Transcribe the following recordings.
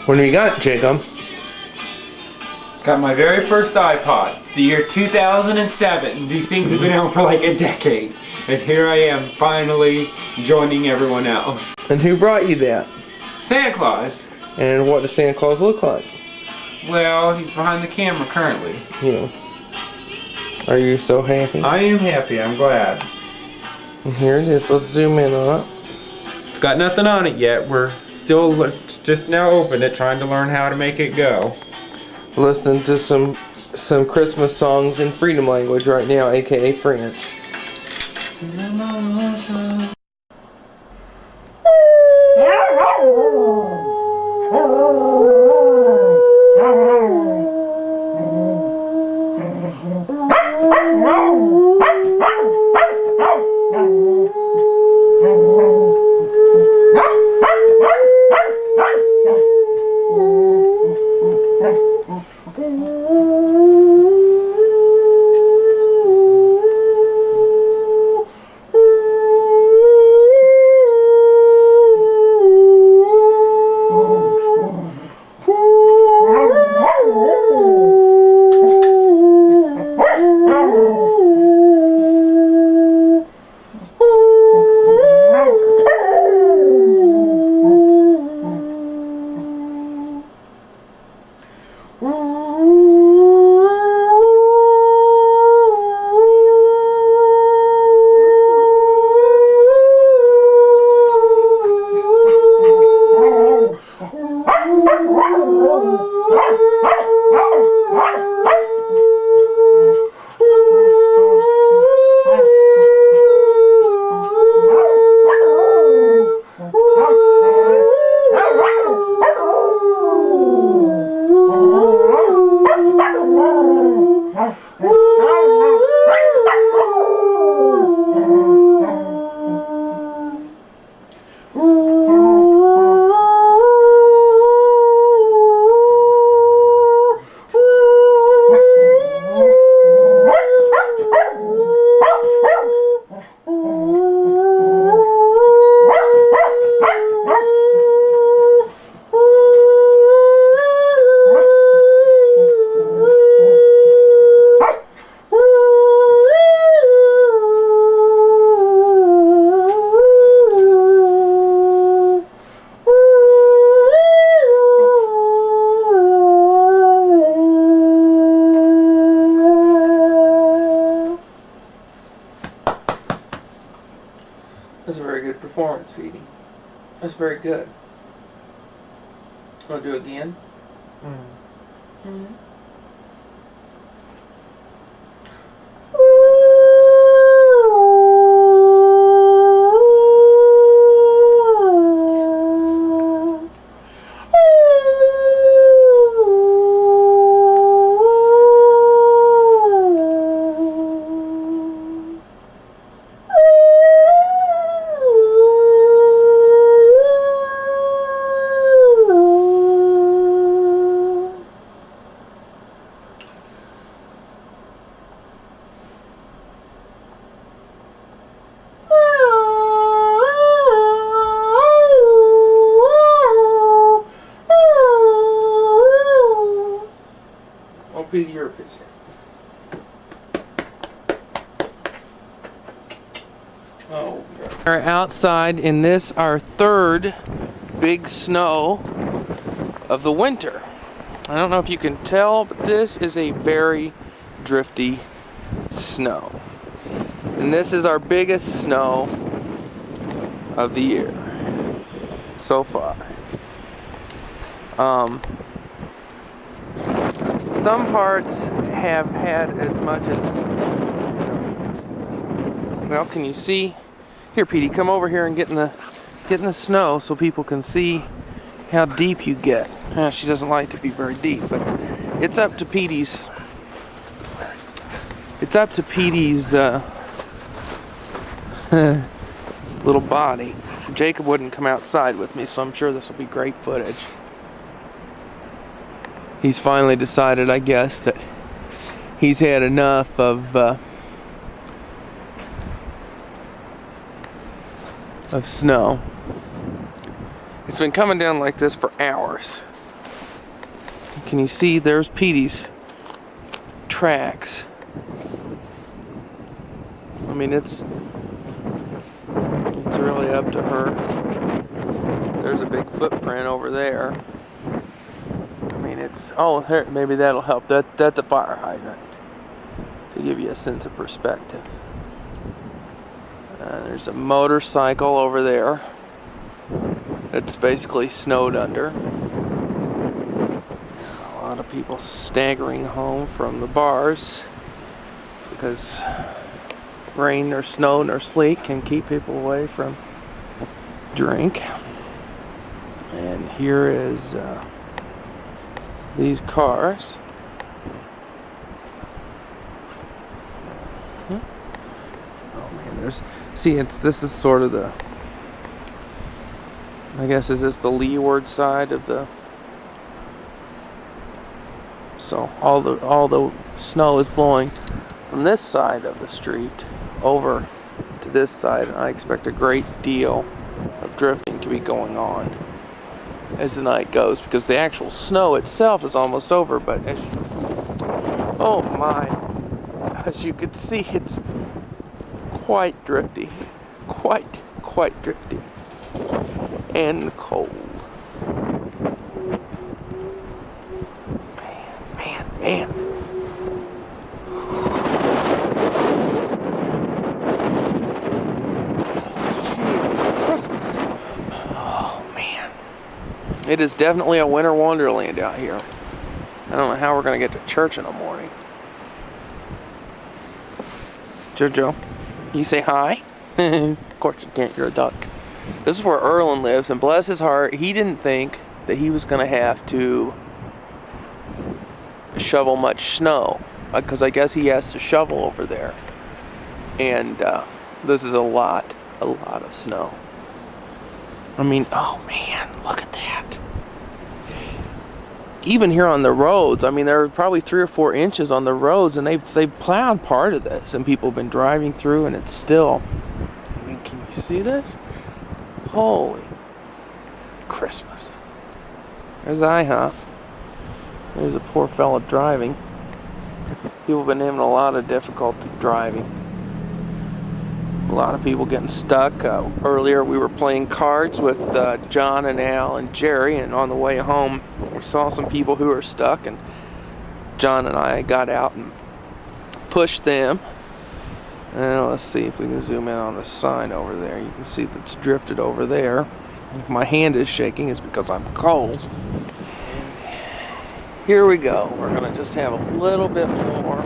What do you got, Jacob? Got my very first iPod. It's the year 2007. These things have been out for like a decade. And here I am, finally joining everyone else. And who brought you that? Santa Claus. And what does Santa Claus look like? Well, he's behind the camera currently. Yeah. Are you so happy? I am happy, I'm glad. Here it is, let's zoom in on it. It's got nothing on it yet. We're still just now opened it, trying to learn how to make it go. Listening to some Christmas songs in freedom language right now, aka French. That's a very good performance, Petey. That's very good. Want to do it again? Mm-hmm. Petey, you're a pisser. Oh, we're outside in this, our third big snow of the winter. I don't know if you can tell, but this is a very drifty snow. And this is our biggest snow of the year so far. Some parts have had as much as, well, can you see? Here, Petey, come over here and get in the snow so people can see how deep you get. She doesn't like to be very deep, but it's up to Petey's. It's up to Petey's little body. Jacob wouldn't come outside with me, so I'm sure this will be great footage. He's finally decided, I guess, that he's had enough of snow. It's been coming down like this for hours. Can you see? There's Petey's tracks. I mean, it's really up to her. There's a big footprint over there. I mean, it's, oh, here, maybe that'll help. That's a fire hydrant to give you a sense of perspective. There's a motorcycle over there. It's basically snowed under. A lot of people staggering home from the bars because rain or snow or sleet can keep people away from drink. And here is these cars. Oh man, this is sort of the, I guess, is this the leeward side of the, so all the snow is blowing from this side of the street over to this side, and I expect a great deal of drifting to be going on as the night goes, because the actual snow itself is almost over, but oh my, as you can see, it's quite drifty, quite drifty and cold. Man. Christmas. Oh man. It is definitely a winter wonderland out here. I don't know how we're gonna get to church in the morning. Jojo, you say hi? Of course you can't, you're a duck. This is where Erlen lives, and bless his heart, he didn't think that he was gonna have to shovel much snow, because I guess he has to shovel over there, and this is a lot of snow. I mean, oh man, look at that. Even here on the roads, I mean, there are probably 3 or 4 inches on the roads, and they've plowed part of this, and people have been driving through, and it's still, I mean, can you see this? Holy Christmas. There's IHOP. There's a poor fella driving. People have been having a lot of difficulty driving. A lot of people getting stuck. Earlier we were playing cards with John and Al and Jerry, and on the way home we saw some people who were stuck, and John and I got out and pushed them. And let's see if we can zoom in on the sign over there. You can see that's drifted over there. If my hand is shaking, it's because I'm cold. Here we go. We're going to just have a little bit more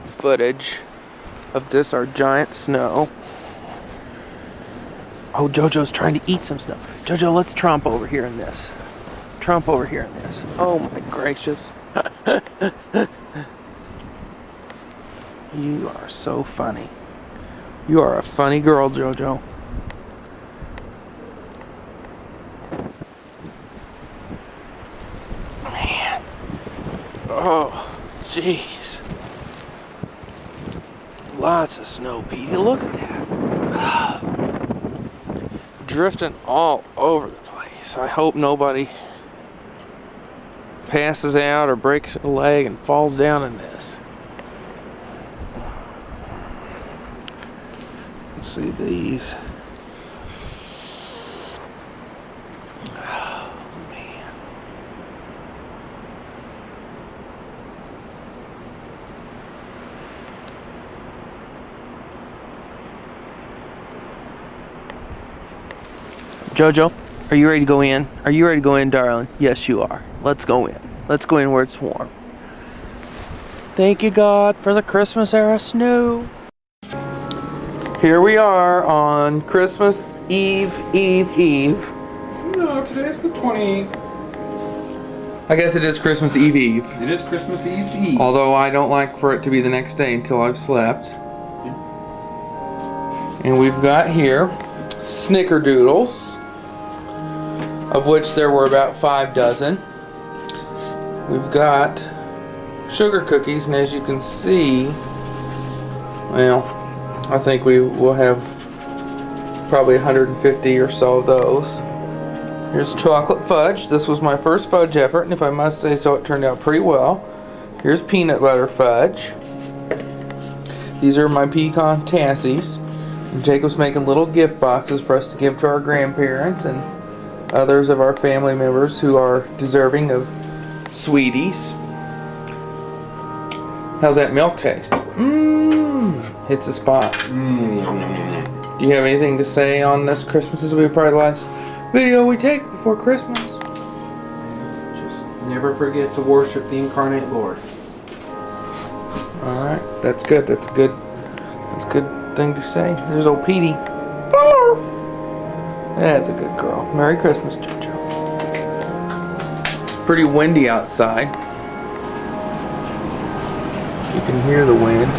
footage of this, our giant snow. Oh, Jojo's trying to eat some snow. Jojo, let's tromp over here in this. Tromp over here in this. Oh my gracious. You are so funny. You are a funny girl, Jojo. Man. Oh, jeez. Lots of snow, Petey. Look at that. Drifting all over the place. I hope nobody passes out or breaks a leg and falls down in this. Let's see these. Oh, man. Jojo, are you ready to go in? Are you ready to go in, darling? Yes, you are. Let's go in. Let's go in where it's warm. Thank you, God, for the Christmas era snow. Here we are on Christmas Eve. No, today's the 20th. I guess it is Christmas Eve. It is Christmas Eve. Although I don't like for it to be the next day until I've slept. And we've got here snickerdoodles, of which there were about 5 dozen. We've got sugar cookies, and as you can see, well, I think we will have probably 150 or so of those. Here's chocolate fudge. This was my first fudge effort, and if I must say so, it turned out pretty well. Here's peanut butter fudge. These are my pecan tassies. And Jacob's making little gift boxes for us to give to our grandparents and others of our family members who are deserving of sweeties. How's that milk taste? Mmm, hits the spot. Do you have anything to say on this Christmas? This will be probably the last video we take before Christmas. Just never forget to worship the incarnate Lord. All right, that's good. That's a good thing to say. There's old Petey. That's a good girl. Merry Christmas, Jojo. Pretty windy outside. You can hear the wind.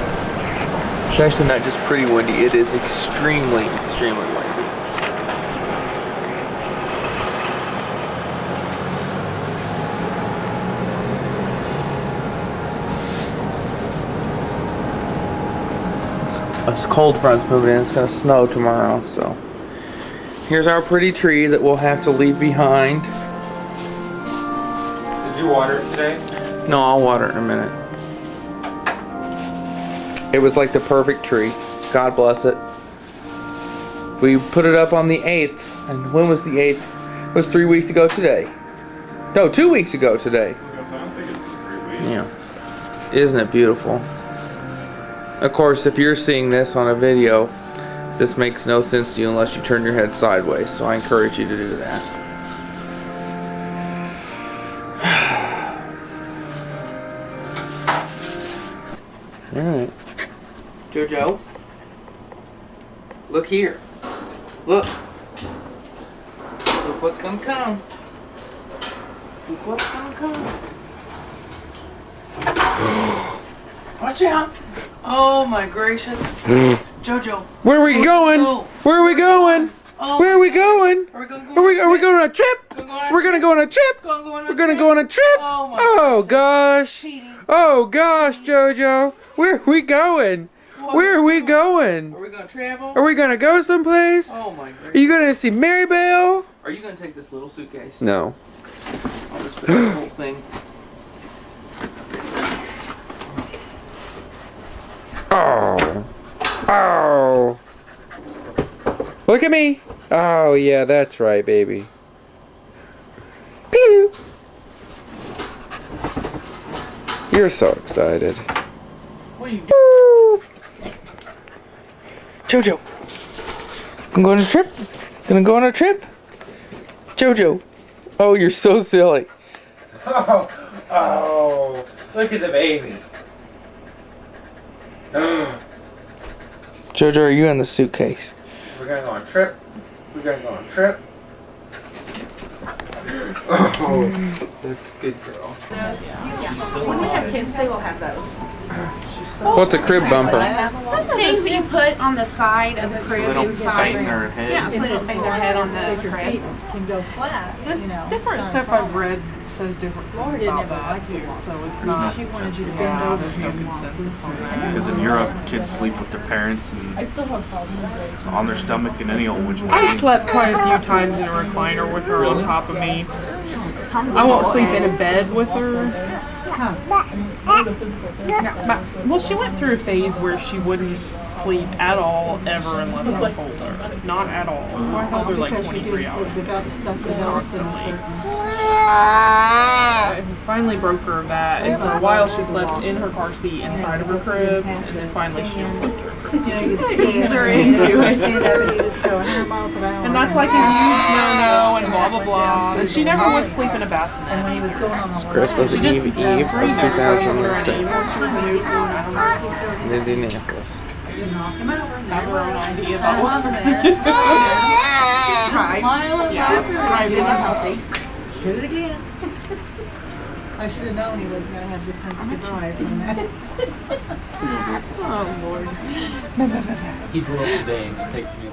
It's actually not just pretty windy, it is extremely, extremely windy. It's cold front's moving in. It's going to snow tomorrow, so. Here's our pretty tree that we'll have to leave behind. Did you water it today? No, I'll water it in a minute. It was like the perfect tree. God bless it. We put it up on the 8th. And when was the 8th? It was 3 weeks ago today. No, 2 weeks ago today. I don't think it's 3 weeks. Yeah. Isn't it beautiful? Of course, if you're seeing this on a video, this makes no sense to you unless you turn your head sideways. So I encourage you to do that. Alright. Jojo, look here. Look. Look what's gonna come. Look what's gonna come. Watch out. Oh my gracious. Jojo. Where are we going? Where are we going? Oh, Where are we going? Are we going Are we going on a trip? We're gonna go on a trip. We're gonna go on a trip. Oh gosh. Oh gosh, Jojo. Where are we going? Where are we going? Are we gonna travel? Are we gonna go someplace? Oh my gracious. Are you gonna see Maribel? Are you gonna take this little suitcase? No. I'll just put this whole thing. Oh. Oh. Look at me. Oh yeah, that's right, baby. Pew. You're so excited. What are you doing? Jojo. Gonna go on a trip? Gonna go on a trip? Jojo. Oh, you're so silly. Oh, oh, look at the baby. Jojo, are you in the suitcase? We're gonna go on a trip. We're gonna go on a trip. Oh, that's good, girl. When we have kids, they will have those. What's a crib bumper? Things that you put on the side of the crib inside. their head. Yeah, so they don't bang their head on the crib. Can go flat. This you know, different it's stuff not a I've read says different things Laura didn't about ever that like too, to walk. so it's not. She wanted you to bend Yeah, over there's no and walk. consensus on that. Because in Europe, kids sleep with their parents I and still have problems. on their stomach in any old which way. I've slept quite a few times in a recliner with her on top of me. I won't sleep in a bed with her. Well, she went through a phase where she wouldn't sleep at all, ever, unless I told her. Not at all. So I held her like 23 hours. It's about the stuff Just that else and constantly. I finally broke her of that, and for a while she slept in her car seat inside of her crib, and then finally she just slept in her crib. These are into it. And that's like a huge no-no and blah blah blah. And she never would sleep in a bassinet. And when he was going on the Chris was She an just Eve from screamed every time I put her on 2006 Eve when she was a newborn. I don't know. in Indianapolis. knock him over. And Have her own idea Kind about of what there. She's tried. Yeah. Being unhealthy. Hit it again. I should have known he was going to have the sense to drive. Oh Lord. He drove today and he takes me.